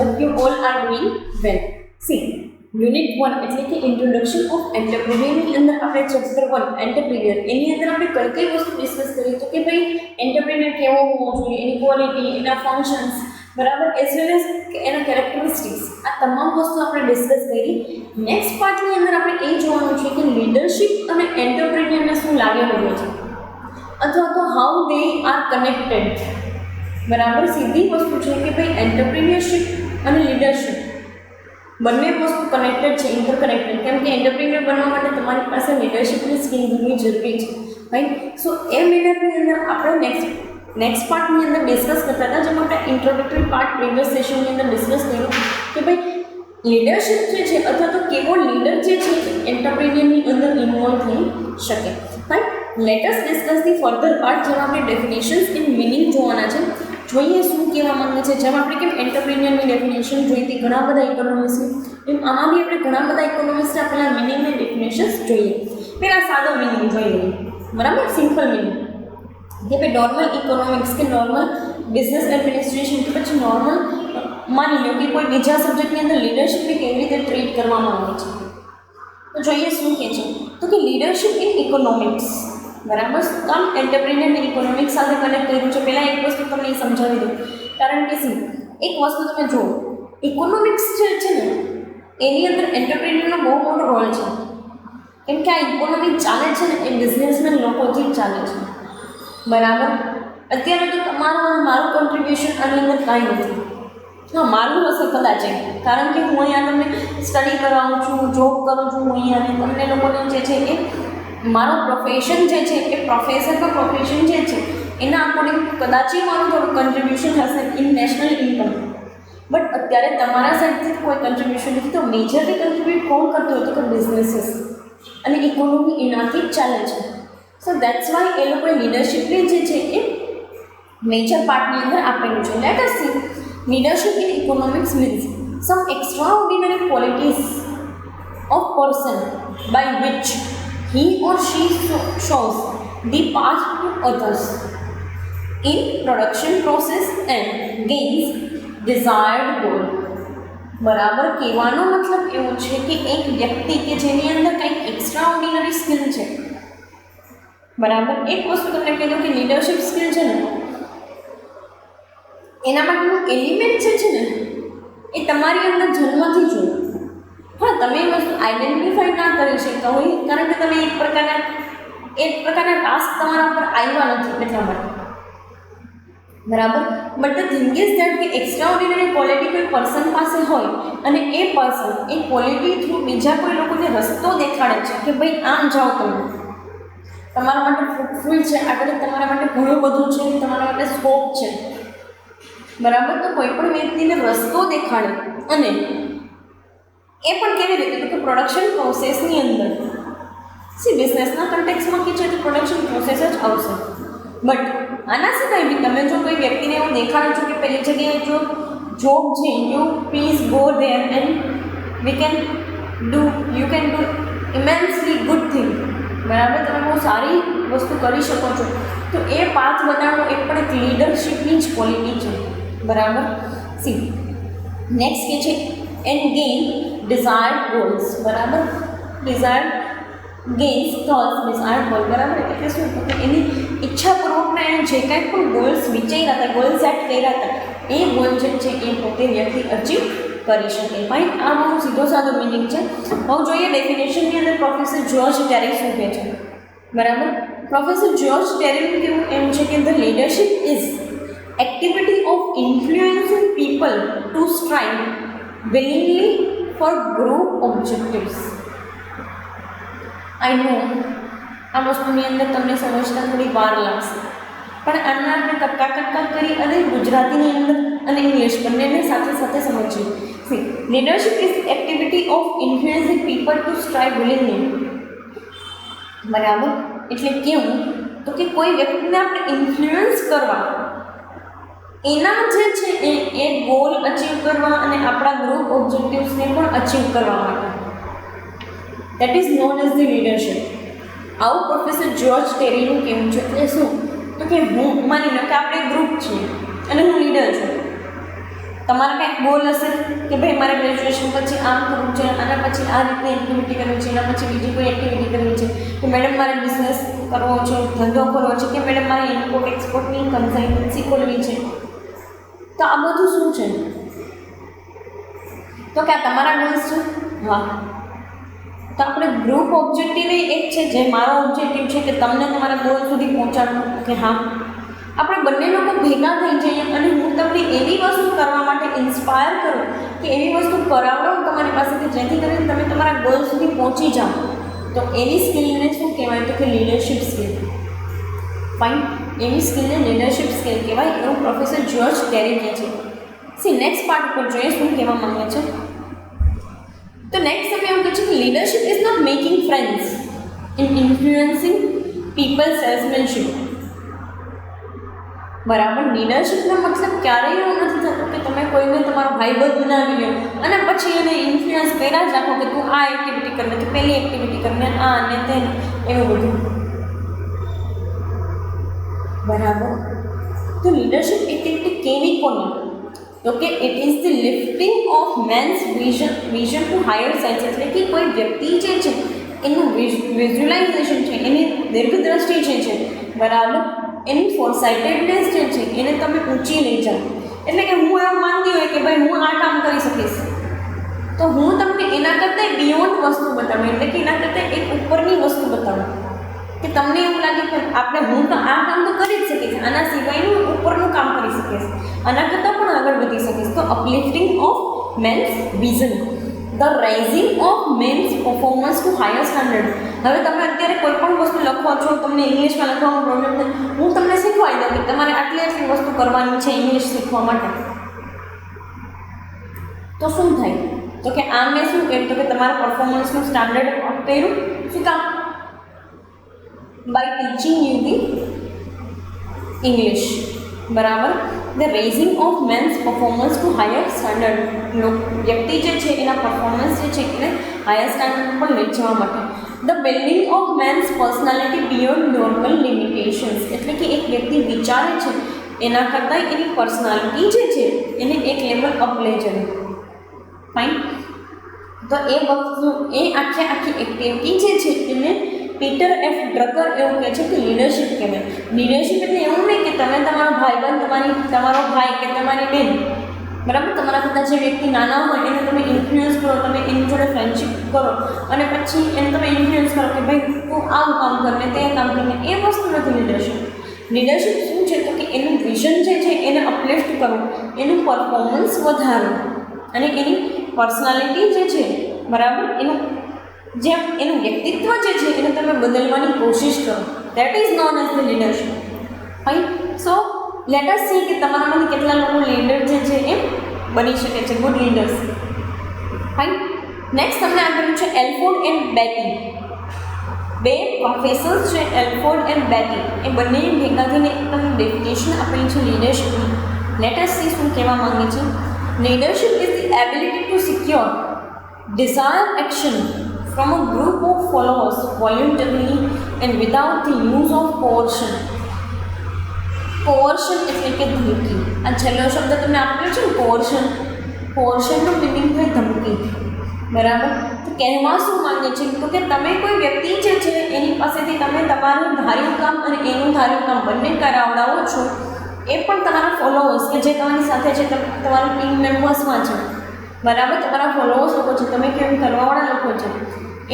hope you all are doing well. See, unit 1 એટલે કે introduction of એન્ટરપ્રિન્યોરની અંદર આપણે ચેપ્ટર 1 એન્ટરપ્રિન્યોર એની અંદર આપણે કઈ વસ્તુ ડિસ્કસ કરી તો કે ભાઈ એન્ટરપ્રિન્યોર કેવો હોવો જોઈએ, એની ક્વોલિટી, એના ફંક્શન્સ, બરાબર, એઝ વેલ એઝ એના કેરેક્ટરિસ્ટિક્સ, આ તમામ વસ્તુ આપણે ડિસ્કસ કરી. નેક્સ્ટ પાર્ટની અંદર આપણે એ જોવાનું છે કે લીડરશિપ અને એન્ટરપ્રિન્યોરને શું લાગેલું હોય છે અથવા તો હાઉ દે આર કનેક્ટેડ. બરાબર, સીધી વસ્તુ છે કે ભાઈ એન્ટરપ્રિન્યોરશિપ અને લીડરશિપ બંને વસ્તુ કનેક્ટેડ છે, ઇન્ટરકનેક્ટેડ, કેમ કે એન્ટરપ્રિન્યોર બનવા માટે તમારી પાસે લીડરશિપની સ્કિલ ઘણી જરૂરી છે, રાઈટ. સો એ મેનરની અંદર આપણે નેક્સ્ટ પાર્ટની અંદર ડિસ્કસ કરતા હતા, જેમાં આપણે ઇન્ટ્રોડક્ટરી પાર્ટ પ્રીવિયસ સેશનની અંદર ડિસ્કસ કર્યું કે ભાઈ લીડરશિપ જે છે અથવા તો કેવો લીડર જે છે એન્ટરપ્રિન્યોરની અંદર ઇન્વોલ્વ થઈ શકે, right. Late us discuss the further part, જેમાં આપણે ડેફિનેશન્સ ઇન મિનિંગ જોવાના છે, જોઈએ શું કહેવા માંગે છે. જેમ આપણે કેમ એન્ટરપ્રિન્યોરની ડેફિનેશન જોઈ હતી ઘણા બધા ઇકોનોમિક્સની, એમ આમાં બી આપણે ઘણા બધા ઇકોનોમિક્સને આપેલા મિનિંગની ડેફિનેશન્સ જોઈએ. પહેલાં સાદો મિનિંગ જોઈએ, બરાબર, સિમ્પલ મિનિંગ કે ભાઈ નોર્મલ ઇકોનોમિક્સ કે નોર્મલ બિઝનેસ એડમિનિસ્ટ્રેશન કે પછી નોર્મલ માની લો કે કોઈ બીજા સબ્જેક્ટની અંદર લીડરશિપને કેવી રીતે ટ્રીટ કરવામાં આવે છે. તો જોઈએ શું કહે છે તો કે લીડરશિપ ઇન ઇકોનોમિક્સ, બરાબર, કામ એન્ટરપ્રિન્યોરની ઇકોનોમિક્સ સાથે કનેક્ટ કર્યું છે. પહેલાં એક વસ્તુ તમને એ સમજાવી દઉં, કારણ કે એક વસ્તુ તમે જુઓ, ઇકોનોમિક્સ જે છે ને એની અંદર એન્ટરપ્રિન્યોરનો બહુ મોટો રોલ છે, કેમ કે આ ઇકોનોમિક ચાલે છે ને એ બિઝનેસમેન લોકોથી જ ચાલે છે, બરાબર. અત્યારે તો તમારું અને મારું કોન્ટ્રીબ્યુશન આની અંદર કાંઈ નથી. હા, મારું હશે કદાચ, કારણ કે હું અહીંયા તમને સ્ટડી કરાવું છું, જોબ કરું છું હું અહીંયા, અને તમને લોકોને જે છે એ મારો પ્રોફેશન જે છે એ પ્રોફેશન જે છે એના અકોર્ડિંગ કદાચ મારું થોડું કન્ટ્રીબ્યુશન હશે ઇન નેશનલ ઇન્કમ. બટ અત્યારે તમારા સાઈડથી કોઈ કન્ટ્રીબ્યુશન નથી, તો મેજરલી કન્ટ્રીબ્યુટ કોણ કરતું હતું કે બિઝનેસીસ, અને ઇકોનોમી એનાથી જ ચાલે છે. સો દેટ્સ વાય એ લોકોએ લીડરશિપની જે છે એ મેજર પાર્ટની અંદર આપેલું છે. Let us see leadership in economics means some extraordinary qualities of person by which he or she shows the path to others in production process and gains desired goal. બરાબર, કહેવાનો મતલબ એવો છે કે એક વ્યક્તિ કે જેની અંદર કંઈક એક્સ્ટ્રા ઓર્ડિનરી સ્કિલ છે, બરાબર. એક વસ્તુ તમને કહી દઉં કે લીડરશિપ સ્કિલ છે ને એના માટેનું એલિમેન્ટ જે છે ને એ તમારી અંદર જન્મથી જ હોય. હા, તમે એ વસ્તુ આઈડેન્ટિફાઈ ના કરી શકતા હોય, કારણ કે તમે એક પ્રકારના ટાસ્ક તમારા ઉપર આવ્યા નથી એટલા માટે, બરાબર. But the thing is that કે એક્સ્ટ્રાઓર્ડિનરી ક્વોલિટી કોઈ પર્સન પાસે હોય અને એ પર્સન એ ક્વોલિટી થ્રુ બીજા કોઈ લોકોને રસ્તો દેખાડે છે કે ભાઈ આમ જાઓ, તમે તમારા માટે ફ્રૂટફુલ છે, આગળ તમારા માટે ઘણું બધું છે, તમારા માટે સ્કોપ છે, બરાબર. તો કોઈ પણ વ્યક્તિને રસ્તો દેખાડે, અને એ પણ કેવી રીતે કે પ્રોડક્શન પ્રોસેસની અંદર બિઝનેસના કન્ટેક્સમાં કે છે તો પ્રોડક્શન પ્રોસેસ જ આવશે. બટ આના સિવાય બી તમે જો કોઈ વ્યક્તિને એવું દેખાડો છો કે પેલી જગ્યાએ જો જોબ છે, you please go there and you can do immensely good thing, બરાબર, તમે બહુ સારી વસ્તુ કરી શકો છો, તો એ પાથ બતાવવાનો એ પણ એક લીડરશિપની જ ક્વોલિટી છે, બરાબર. સી નેક્સ્ટ કે છે એન્ડ ગેઇન ડિઝાયર્ડ ગોલ્સ, બરાબર. Desired gains tolls desired goal, બરાબર. એટલે શું કે એની ઈચ્છાપૂર્વકના એને જે કાંઈ પણ ગોલ્સ વિચાર્યા હતા, ગોલ સેટ કર્યા હતા, એ ગોલ જે છે એ પોતે વ્યક્તિ અચીવ કરી શકે. ભાઈ આ બહુ સીધો સાદો મિનિંગ છે. હવે જોઈએ ડેફિનેશનની અંદર પ્રોફેસર જ્યોર્જ ટેરી શું કહે છે, બરાબર. પ્રોફેસર જ્યોર્જ ટેરીનું કેવું એમ છે કે the leadership is activity of influencing people to strive willingly for group objectives. I know આ વસ્તુની અંદર તમને સમજતા થોડી વાર લાગશે, પણ આને આપણે કટકા કરી અને ગુજરાતીની અંદર અને ઇંગ્લિશ બંનેને સાથે સાથે સમજીએ. See leadership is activity of influencing people to strive willingly, બરાબર. એટલે કેવું તો કે કોઈ વ્યક્તિને આપણે ઇન્ફ્લુઅન્સ કરવા, એના જે છે એ ગોલ અચીવ કરવા અને આપણા ગ્રુપ ઓબ્જેક્ટિવ્સને પણ અચીવ કરવા માટે, that is known as the leadership. આવું પ્રોફેસર જ્યોર્જ ટેરીનું કહેવું છે. એટલે શું તો કે હું માની લો કે આપણે ગ્રુપ છીએ અને હું લીડર છું, તમારા કંઈક ગોલ હશે કે ભાઈ મારે ગ્રેજ્યુએશન પછી આમ કરવું છે, આના પછી આ રીતની એક્ટિવિટી કરવી છે, એના પછી બીજી કોઈ એક્ટિવિટી કરવી છે, કે મેડમ મારે બિઝનેસ કરવો છે, ધંધો કરવો છે, કે મેડમ મારે ઇમ્પોર્ટ એક્સપોર્ટની કન્સલ્ટન્સી ખોલવી છે. તો આ બધું શું છે? તો કે આ તમારા ગોલ્સ છે. હા, તો આપણે ગ્રુપ ઓબ્જેક્ટિવ એક છે, જે મારો ઓબ્જેક્ટિવ છે કે તમને તમારા ગોલ સુધી પહોંચાડવું. કે હા, આપણે બંને લોકો ભેગા થઈ જઈએ અને હું તમને એવી વસ્તુ કરવા માટે ઇન્સ્પાયર કરું કે એવી વસ્તુ કરાવડાવું તમારી પાસેથી, જેથી કરીને તમે તમારા ગોલ સુધી પહોંચી જાઓ. તો એવી સ્કિલને શું કહેવાય? તો કે લીડરશિપ સ્કિલ. ફાઇન, એવી સ્કિલને લીડરશિપ સ્કિલ કહેવાય, એવું પ્રોફેસર જ્યોર્જ ટેરી કહે છે. સી નેક્સ્ટ પાર્ટ પર જોઈએ શું કહેવા માંગે છે. તો નેક્સ્ટ તમે એવું કહે છે કે leadership is not making friends in influencing people salesmanship. બરાબર, લીડરશિપનો મતલબ ક્યારેય એવું નથી થતો કે તમે કોઈને તમારો ભાઈબંધ બનાવી લો અને પછી એને ઇન્ફ્લુઅન્સ કર્યા જ રાખો કે તું આ એક્ટિવિટી કરને, તું પેલી એક્ટિવિટી કરને, આ અને તે, એવું બધું. બરાબર, તો લીડરશિપ એક્ટિવિટી કેવી કોને? તો કે it is the lifting of man's vision to higher sights. એટલે કે કોઈ વ્યક્તિ જે છે એનું વિઝ્યુલાઇઝેશન છે, એની દીર્ઘદ્રષ્ટિ જે છે, બરાબર, એની ફોરસાઇટેડનેસ જે છે એને તમે ઊંચી લઈ જાઓ. એટલે કે હું એવું માનતી હોય કે ભાઈ હું આ કામ કરી શકીશ, તો હું તમને એના કરતાં બિયોન્ડ વસ્તુ બતાવું, એટલે કે એના કરતાં એક ઉપરની વસ્તુ બતાવું કે તમને એવું લાગે કે હું તો આ કામ તો કરી જ શકીશ, આના સિવાયનું ઉપરનું કામ કરી શકીશ, આના કરતાં પણ આગળ વધી શકીશ. તો uplifting of man's vision, the rising of man's performance to higher standard. હવે તમે અત્યારે કોઈ પણ વસ્તુ લખો છો, તમને ઇંગ્લિશમાં લખવામાં પ્રોબ્લેમ થાય, હું તમને શીખવાડી દઉં કે તમારે આટલી વસ્તુ કરવાની છે ઇંગ્લિશ શીખવા માટે. તો શું થાય? તો કે આમ મેં શું કહ્યું? તો કે તમારા પરફોર્મન્સનું સ્ટાન્ડર્ડ અપ કર્યું. શું કામ? By teaching you the English. બરાબર, the raising of man's performance to higher standard. વ્યક્તિ જે છે એના પરફોર્મન્સ જે છે એને હાયર સ્ટાન્ડર્ડ પર લઈ જવા માટે. The building of man's personality beyond normal limitations. એટલે કે એક વ્યક્તિ વિચારે છે એના કરતાં એની પર્સનાલિટી જે છે એને એક લેવલ અપ લઈ જવી. ફાઇન, તો એ વસ્તુ આખી એક્ટિવિટી જે છે એને પીટર એફ ડ્રકર એવું કહે છે કે લીડરશિપ કહેવાય. લીડરશિપ એટલે એવું નહીં કે તમે તમારો ભાઈબંધ, તમારો ભાઈ કે તમારી બેન, બરાબર, તમારા કરતાં જે વ્યક્તિ નાના હોય એને તમે ઇન્ફ્લુઅન્સ કરો, તમે એની જોડે ફ્રેન્ડશિપ કરો અને પછી એને તમે ઇન્ફ્લુઅન્સ કરો કે ભાઈ તું આવું કામ કરને, તે કામ કરને. એ વસ્તુ નથી લીડરશિપ. લીડરશિપ શું છે? તો કે એનું વિઝન જે છે એને અપલિફ્ટ કરવું, એનું પરફોર્મન્સ વધારવું અને એની પર્સનાલિટી જે છે, બરાબર, એનું વ્યક્તિત્વ જે છે એને તમે બદલવાની કોશિશ કરો. That is known as the leadership. Fine, so let us C કે તમારામાંથી કેટલા લોકો લીડર જે છે એ બની શકે છે, ગુડ લીડર્સ. ફાઇન, નેક્સ્ટ તમને આપેલું છે એલ્ફોર્ડ એન્ડ બેટી. બે પ્રોફેસર્સ છે, એલ્ફોર્ડ એન્ડ બેટી, એ બંને ભેગા થઈને એકદમ ડેફિનેશન આપેલી છે લીડરશિપની. લેટ અસ સી શું કહેવા માંગે છે. Leadership is the ability to secure desired action from a group of followers voluntarily and without the use of coercion. કોર્શન એટલે કે ધમકી. આ છેલ્લો શબ્દ તમને આપ્યો છે ને, કોર્શન. કોર્શનનું મિનિંગ થાય ધમકી. બરાબર, તો કહેવા શું માંગે છે? તો કે તમે કોઈ વ્યક્તિ જે છે એની પાસેથી તમે તમારું ધાર્યું કામ અને એનું ધાર્યું કામ બંને કરાવડાવો છો. એ પણ તમારા ફોલોઅર્સ કે જે તમારી સાથે છે, તમારા ટીમ મેમ્બર્સમાં છે, બરાબર, તમારા ફોલોઅર્સ લોકો છે, તમે કેમ કરવાવાળા લોકો છે,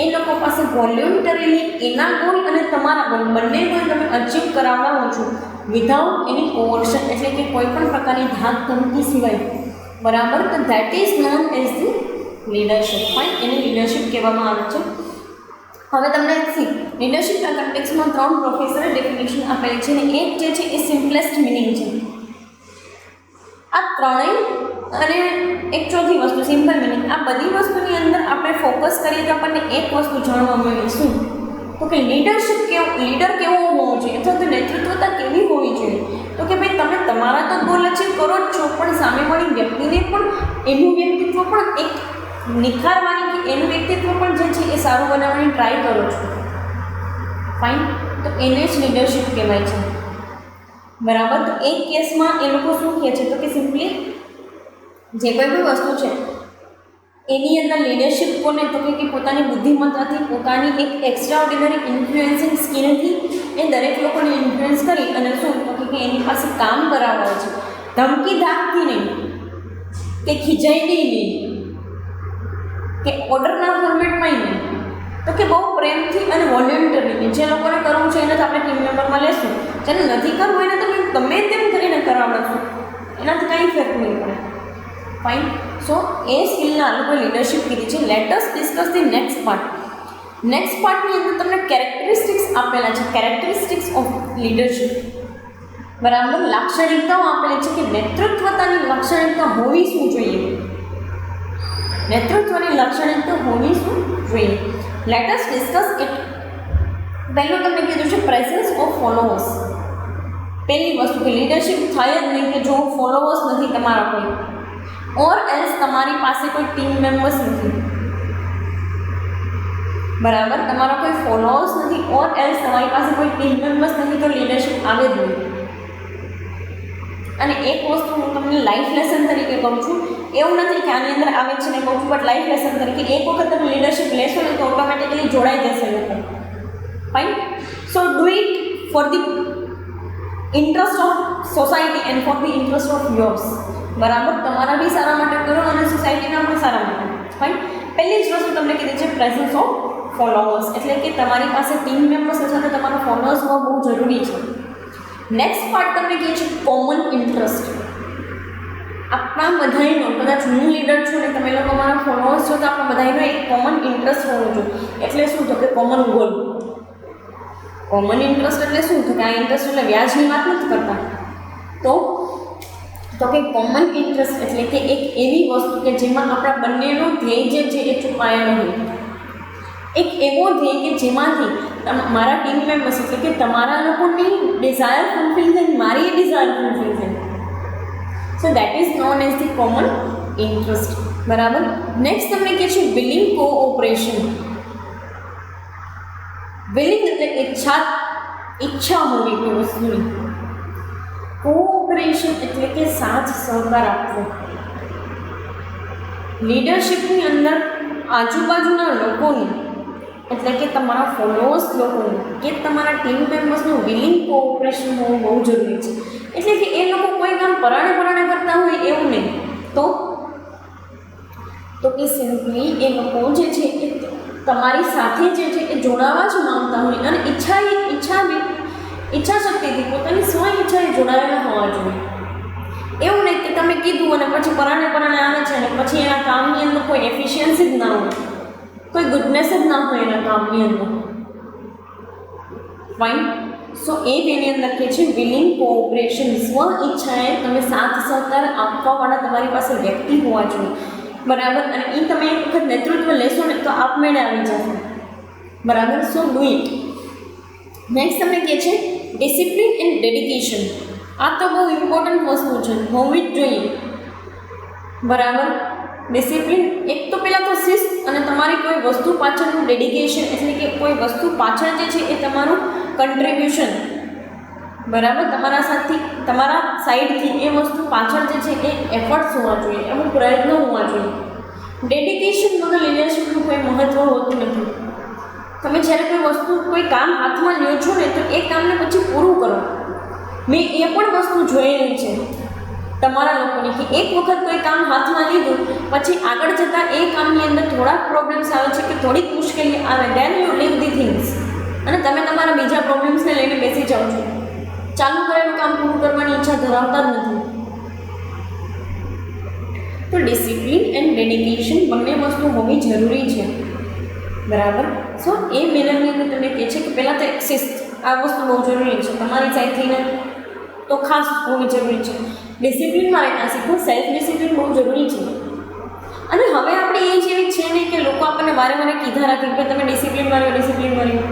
એ લોકો પાસે વોલ્યુન્ટરીલી એના ગોલ અને તમારા ગોલ બંને ગોલ તમે અચીવ કરાવડાવો છો વિધાઉટ એની કોર્શન, એટલે કે કોઈ પણ પ્રકારની ધાક ધમકી સિવાય. બરાબર, તો that is known as the leadership. Fine, એને લીડરશિપ કહેવામાં આવે છે. હવે તમને લીડરશિપના કન્ટેક્સમાં 3 પ્રોફેસરે ડેફિનેશન આપેલી છે અને એક જે છે એ સિમ્પલેસ્ટ મિનિંગ છે. આ ત્રણેય અને એક ચોથી વસ્તુ સિમ્પલ મિનિંગ, આ બધી વસ્તુની અંદર આપણે ફોકસ કરીએ તો આપણને એક વસ્તુ જાણવા મળે. શું? તો કે લીડર કેવો હોવો જોઈએ, અથવા તો નેતૃત્વતા કેવી હોવી જોઈએ. તો કે ભાઈ તમે તમારા તો ગોલ અચીવ કરો જ છો, પણ સામેવાળી વ્યક્તિને પણ એનું વ્યક્તિત્વ પણ એક નિખારવાની કે એનું વ્યક્તિત્વ પણ જે છે એ સારું બનાવવાની ટ્રાય કરો છો. ફાઇન, તો એને જ લીડરશિપ કહેવાય છે. બરાબર, તો એક કેસમાં એ લોકો શું કહે છે? તો કે સિમ્પલી જે કોઈ બી વસ્તુ છે એની અંદર લીડરશિપ કોને તો કે પોતાની બુદ્ધિમત્તાથી, પોતાની એક એક્સ્ટ્રા ઓર્ડિનરી ઇન્ફ્લુએન્સિંગ સ્કિલથી એ દરેક લોકોને ઇન્ફ્લુઅન્સ કરી અને શું તો કે એની પાસે કામ કરાવવા છે, ધમકી ધાકથી નહીં, કે ખીજાઈને નહીં, કે ઓર્ડરના ફોર્મેટમાં નહીં, તો કે બહુ પ્રેમથી અને વોલેન્ટરીલી જે લોકોને કરવું છે એને તો આપણે ટીમ મેમ્બરમાં લેશું, જેને નથી કરવું એને તમે ગમે તેમ કરીને કરાવડાવશો, એનાથી કાંઈ ફેર નહીં પડે. ફાઇન. સો એ સ્કિલના લોકો લીડરશિપ કીધી છે. Let us discuss the next part. Next પાર્ટની અંદર તમને કેરેક્ટરિસ્ટિક્સ આપેલા છે, કેરેક્ટરિસ્ટિક્સ ઓફ લીડરશિપ. બરાબર, લાક્ષણિકતાઓ આપેલી છે કે નેતૃત્વતાની લાક્ષણિકતા હોવી શું જોઈએ, નેતૃત્વની લાક્ષણિકતા હોવી શું જોઈએ. Late us discuss it. પહેલું તમને કીધું છે પ્રેઝન્સ ઓફ ફોલોઅર્સ. પહેલી વસ્તુ કે લીડરશિપ થાય જ નહીં કે જો ફોલોઅર્સ નથી તમારા કોઈ, ઓર એલ્સ તમારી પાસે કોઈ ટીમ મેમ્બર્સ નથી. બરાબર, તમારા કોઈ ફોલોઅર્સ નથી ઓર એલ્સ તમારી પાસે કોઈ ટીમ મેમ્બર્સ નથી, તો લીડરશિપ આવે જ નહીં. અને એક વસ્તુ હું તમને લાઈફ લેસન તરીકે કહું છું, એવું નથી કે આની અંદર આવે છે ને કહું છું, બટ લાઈફ લેસન તરીકે એક વખત તમે લીડરશિપ લેશો ને તો ઓટોમેટિકલી જોડાઈ જશે લોકો. Fine. So do it for the interest of society and for the interest of yours. બરાબર, તમારા બી સારા માટે કરો અને સોસાયટીના પણ સારા માટે. ફાઇન. પહેલી જ વસ્તુ તમને કીધી છે પ્રેઝન્સ ઓફ ફોલોઅર્સ, એટલે કે તમારી પાસે ટીમ મેમ્બર્સ સાથે તમારા ફોલોઅર્સ હોવા બહુ જરૂરી છે. નેક્સ્ટ પાર્ટ તમને કહે છે કોમન ઇન્ટરેસ્ટ. આપણા બધાનો, કદાચ હું લીડર છું ને તમે લોકો મારા ફોલોઅર્સ છો તો આપણા બધાનો એક કોમન ઇન્ટરેસ્ટ હોવો જોઈએ. એટલે શું તો કે કોમન ગોલ. કોમન ઇન્ટરેસ્ટ એટલે શું તો કે આ ઇન્ટરેસ્ટ એટલે વ્યાજની વાત નથી કરતા, તો કે કોમન ઇન્ટરેસ્ટ એટલે કે એક એવી વસ્તુ કે જેમાં આપણા બંનેનો ધ્યેય જે છે એ છુપાયેલો હોય. એક એવો ધ્યેય કે જેમાંથી મારા ટીમ મેમ્બર્સ એટલે કે તમારા લોકોની ડિઝાયર ફૂલફિલ થાય, મારી ડિઝાયર ફૂલફિલ થાય. So that is known as the common interest. બરાબર. નેક્સ્ટ તમને કહે છે વિલિંગ કોઓપરેશન. વિલિંગ એટલે ઈચ્છા હોવી કોઈ વસ્તુની. કોઓપરેશન એટલે કે સાથ સહકાર આપવો. લીડરશિપની અંદર આજુબાજુના લોકોનું એટલે કે તમારા ફોલોઅર્સ લોકોનું કે તમારા ટીમ મેમ્બર્સનું વિલિંગ કોઓપરેશન હોવું બહુ જરૂરી છે. એટલે કે એ લોકો કોઈ કામ પરાણે કરતા હોય એવું નહીં, તો કે સિમ્પલી એ લોકો જે છે એ તમારી સાથે જે છે એ જોડાવા જ માંગતા હોય અને ઈચ્છા શક્તિથી પોતાની સ્વ ઈચ્છાએ જોડાયેલા હોવા જોઈએ. એવું નહીં કે તમે કીધું અને પછી પરાણે આવે છે અને પછી એના કામની અંદર કોઈ એફિશિયન્સી જ ના હોય, કોઈ ગુડનેસ જ ના હોય એના કામની અંદર. ફાઇન. સો એ તેની અંદર કે છે વિલિંગ કોઓપરેશન. સ્વ ઈચ્છાએ તમે સાથ સહકાર આપવાવાળા તમારી પાસે વ્યક્તિ હોવા જોઈએ. બરાબર. અને એ તમે એક વખત નેતૃત્વ લેશો ને તો આપમેળે આવી જશે. બરાબર. સો ડુ ઇટ. નેક્સ્ટ તમને કહે છે ડિસિપ્લિન એન્ડ ડેડિકેશન. આ તો બહુ ઇમ્પોર્ટન્ટ વસ્તુ છે, હોવી જ જોઈએ. બરાબર. ડિસિપ્લિન એક તો પહેલાં તો શિસ્ત અને તમારી કોઈ વસ્તુ પાછળનું ડેડિકેશન એટલે કે કોઈ વસ્તુ પાછળ જે છે એ તમારું કન્ટ્રીબ્યુશન. બરાબર. તમારા સાઈડથી એ વસ્તુ પાછળ જે છે એ એફર્ટ્સ હોવા જોઈએ, અમુક પ્રયત્નો હોવા જોઈએ. ડેડિકેશન વગર લીડરશિપનું કોઈ મહત્ત્વ હોતું નથી. તમે જ્યારે કોઈ કામ હાથમાં લ્યો છો ને તો એ કામને પછી પૂરું કરો. મેં એ પણ વસ્તુ જોયેલી છે તમારા લોકોની કે એક વખત કોઈ કામ હાથમાં લીધું પછી આગળ જતાં એ કામની અંદર થોડાક પ્રોબ્લેમ્સ આવે છે કે થોડીક મુશ્કેલી આવે, then you leave the things અને તમે તમારા બીજા પ્રોબ્લેમ્સને લઈને બેસી જાઓ છો. ચાલુ કરેલું કામ પૂરું કરવાની ઈચ્છા ધરાવતા જ નથી. તો ડિસિપ્લિન એન્ડ ડેડિકેશન બંને વસ્તુ હોવી જરૂરી છે. બરાબર. સો એ મેનરની અંદર તમને કહે છે કે પહેલાં તો શિસ્ત, આ વસ્તુ બહુ જરૂરી છે તમારી સાઈડથી ને તો ખાસ હોવી જરૂરી છે. ડિસિપ્લિનમાં રહેતા શીખવું, સેલ્ફ ડિસિપ્લિન બહુ જરૂરી છે. અને હવે આપણે એ જેવી છે નહીં કે લોકો આપણને વારે કીધા રાખે કે તમે ડિસિપ્લિન રહ્યો.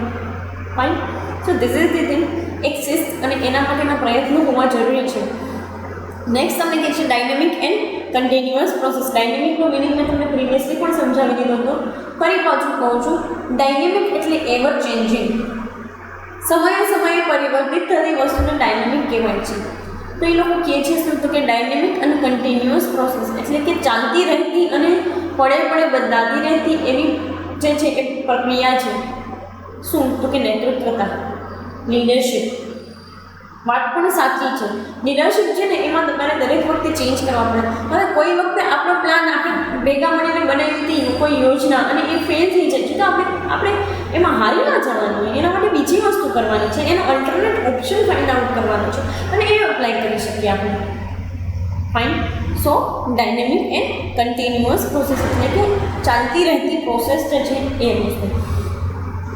Fine. So this is the thing. એક શિસ્ત અને એના માટેના પ્રયત્નો હોવા જરૂરી છે. નેક્સ્ટ તમને કહે છે ડાયનેમિક એન્ડ કન્ટિન્યુઅસ પ્રોસેસ. ડાયનેમિકનો મિનિંગ મેં તમને પ્રીવિયસલી પણ સમજાવી દીધો હતો, ફરી પાછું કહું છું. ડાયનેમિક એટલે એવર ચેન્જિંગ, સમયે પરિવર્તિત થતી વસ્તુને ડાયનેમિક કહેવાય છે. તો એ લોકો કહે છે શું તો કે ડાયનેમિક અને કન્ટિન્યુઅસ પ્રોસેસ, એટલે કે ચાલતી રહેતી અને પડે પડે બદલાતી રહેતી એવી જે છે એ પ્રક્રિયા છે. શું તો કે નેતૃત્વતા, લીડરશિપ. વાત પણ સાચી છે. લીડરશિપ છે ને એમાં તમારે દરેક વખતે ચેન્જ કરવા પડે. હવે કોઈ વખતે આપણો પ્લાન આપણે ભેગા મળીને બનાવી હતી કોઈ યોજના અને એ ફેલ થઈ જાય છે તો આપણે એમાં હારી ના જવાનું હોય, એના માટે બીજી વસ્તુ કરવાની છે, એનો અલ્ટરનેટ ઓપ્શન ફાઇન્ડ આઉટ કરવાનો છે અને એ અપ્લાય કરી શકીએ આપણે. Fine. So dynamic and continuous process એટલે કે ચાલતી રહેતી પ્રોસેસ જે છે એ વસ્તુ.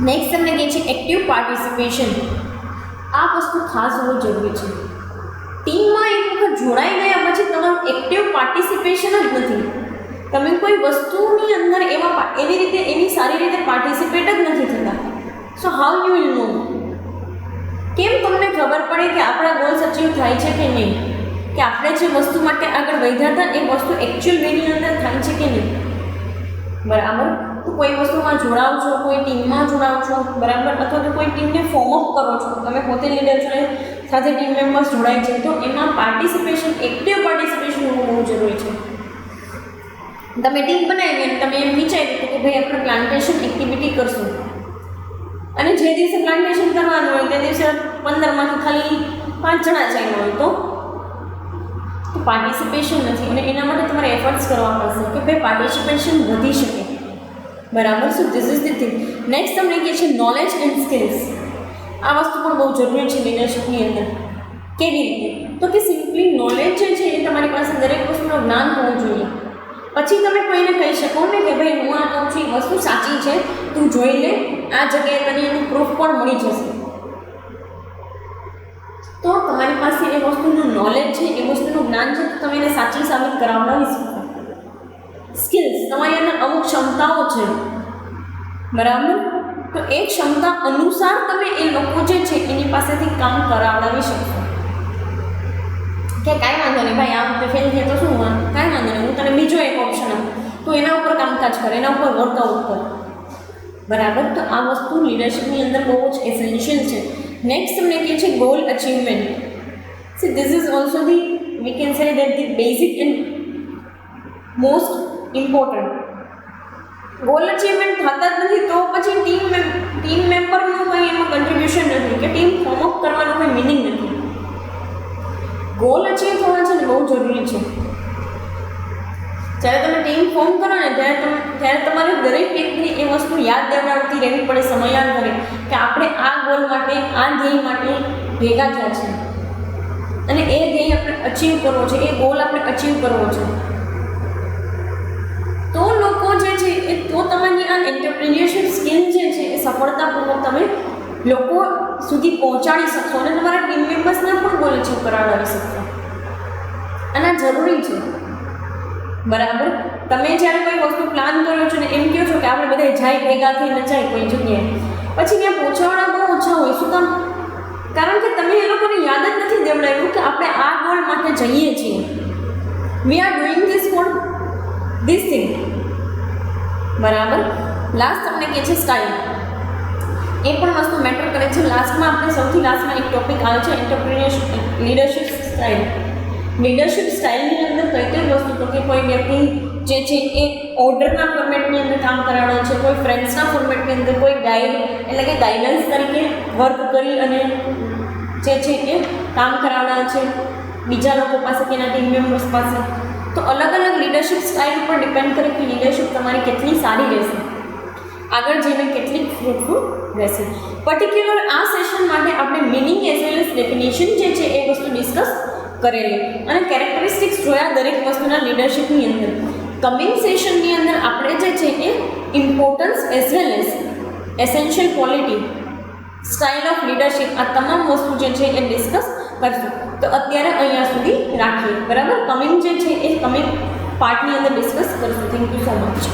નેક્સ્ટ તમને કહે છે એક્ટિવ પાર્ટિસિપેશન. આ વસ્તુ ખાસ હોવું જરૂરી છે. ટીમમાં એક વખત જોડાઈ ગયા પછી તમારું એક્ટિવ પાર્ટિસિપેશન જ નથી. તમે કોઈ વસ્તુની અંદર એવી રીતે એવી સારી રીતે પાર્ટિસિપેટ જ નથી થતા. સો હાઉ યુ વિલ નો? કેમ તમને ખબર પડે કે આપણા ગોલ્સ અચીવ થાય છે કે નહીં, કે આપણે જે વસ્તુ માટે આગળ વધ્યા હતા એ વસ્તુ એકચ્યુઅલ વેની અંદર થાય છે કે નહીં? બરાબર. તો કોઈ વસ્તુમાં જોડાવ છો, કોઈ ટીમમાં જોડાવ છો, બરાબર, અથવા તો કોઈ ટીમને ફોર્મ અપ કરો છો, તમે પોતે લીડર છો સાથે ટીમ મેમ્બર્સ જોડાય છે, તો એમાં પાર્ટિસિપેશન, એક્ટિવ પાર્ટિસિપેશન હોવું બહુ જરૂરી છે. તમે ટીમ બનાવી અને તમે એમ વિચાર્યું કે ભાઈ આપણે પ્લાન્ટેશન એક્ટિવિટી કરશું અને જે દિવસે પ્લાન્ટેશન કરવાનું હોય તે દિવસે 15માંથી ખાલી 5 જણા જઈને હોય તો પાર્ટિસિપેશન નથી અને એના માટે તમારે એફર્ટ્સ કરવા પડશે કે ભાઈ પાર્ટિસિપેશન વધી શકે. બરાબર. So this is the thing. Next તમને કહે છે નોલેજ એન્ડ સ્કિલ્સ. આ વસ્તુ પણ બહુ જરૂરી છે લીડરશિપની અંદર. કેવી રીતે? તો કે સિમ્પલી નોલેજ જે છે એ તમારી પાસે દરેક વસ્તુનું જ્ઞાન હોવું જોઈએ. પછી તમે કોઈને કહી શકો ને કે ભાઈ હું આ કહું છું એ વસ્તુ સાચી છે, તું જોઈ લે, આ જગ્યાએ તને એનું પ્રૂફ પણ મળી જશે. તો તમારી પાસે એ વસ્તુનું નોલેજ છે, એ વસ્તુનું જ્ઞાન છે, તો તમે એને સાચી સાબિત કરાવડાવી શકો. સ્કિલ્સ, તમારી અંદર અમુક ક્ષમતાઓ છે, બરાબર, તો એ ક્ષમતા અનુસાર તમે એ લોકો જે છે એની પાસેથી કામ કરાવડાવી શકશો. કે કાંઈ વાંધો નહીં ભાઈ, આ વખતે ફેલ થયા તો શું કાંઈ વાંધો નહીં, હું તને બીજો એક ઓપ્શન આપું, તો એના ઉપર કામકાજ કર, એના ઉપર વર્કઆઉટ કર. બરાબર. તો આ વસ્તુ લીડરશિપની અંદર બહુ જ એસેન્શિયલ છે. નેક્સ્ટ તમને કહે છે goal achievement. See this is also the we can say that the basic and most important. Goal achievement થતા જ નથી તો પછી ટીમ મેમ્બરનું કંઈ એમાં કન્ટ્રીબ્યુશન નથી કે ટીમ ફોર્મઅપ કરવાનો કોઈ મિનિંગ નથી. ગોલ અચીવ થવા છે ને બહુ જરૂરી છે. જ્યારે તમે ટીમ ફોર્મ કરો ને ત્યારે તમારે દરેક વ્યક્તિને એ વસ્તુ યાદ દેવડાવતી રહેવી પડે સમયાંતરે કે આપણે આ ગોલ માટે, આ ધ્યેય માટે ભેગા થયા છે અને એ ધ્યેય આપણે અચીવ કરવો છે, એ ગોલ આપણે અચીવ કરવો છે. તો લોકો જે છે એ તો તમારી આ એન્ટરપ્રિન્યોરશિપ સ્કિલ જે છે એ સફળતાપૂર્વક તમે લોકો સુધી પહોંચાડી શકશો અને તમારા ટીમ મેમ્બર્સના પણ ગોલ અચીવ કરાવડાવી શકશો. અને આ જરૂરી છે. બરાબર. તમે જ્યારે કોઈ વસ્તુ પ્લાન કરો છો ને એમ કહો છો કે આપણે બધા જાય ભેગા થઈને જાય કોઈ જગ્યાએ, પછી ત્યાં પહોંચવાવાળા બહુ ઓછા હોય. શું કામ? કારણ કે તમે એ લોકોને યાદ જ નથી દેવડાવ્યું કે આપણે આ ગોલ માટે જઈએ છીએ. We are doing this for this thing. બરાબર. લાસ્ટ તમને કહે છે સ્ટાઇલ. એ પણ વસ્તુ મેટર કરે છે. લાસ્ટમાં આપણે સૌથી લાસ્ટમાં એક ટોપિક આવે છે એન્ટરપ્રિન્યોરશિપ, લીડરશિપ સ્ટાઇલ. લીડરશિપ સ્ટાઇલની અંદર કઈ કઈ વસ્તુ તો કે કોઈ વ્યક્તિ જે છે એ ઓર્ડરના ફોર્મેટની અંદર કામ કરાવવાનો છે, કોઈ ફ્રેન્ડ્સના ફોર્મેટની અંદર, કોઈ ગાઈડ એટલે કે ગાઈડન્સ તરીકે વર્ક કરી અને જે છે એ કામ કરાવવાના છે બીજા લોકો પાસે કે એના ટીમ મેમ્બર્સ પાસે. તો અલગ અલગ લીડરશિપ સ્ટાઇલ ઉપર ડિપેન્ડ કરે કે લીડરશિપ તમારી કેટલી સારી રહેશે, આગળ જઈને કેટલી ફ્રૂટફુલ રહેશે. પર્ટિક્યુલર આ સેશન માટે આપણે meaning as well as definition જે છે એ વસ્તુ ડિસ્કસ કરેલી અને કેરેક્ટરિસ્ટિક્સ જોયા દરેક વસ્તુના લીડરશિપની અંદર. કમિંગ સેશનની અંદર આપણે જે છે એ importance as well as essential quality, style of leadership, આ તમામ વસ્તુ જે છે એ ડિસ્કસ કરશું. તો અત્યારે અહીંયા સુધી રાખીએ. બરાબર. કમિંગ જે છે એ કમિંગ પાર્ટની અંદર ડિસ્કસ કરશું. Thank you so much.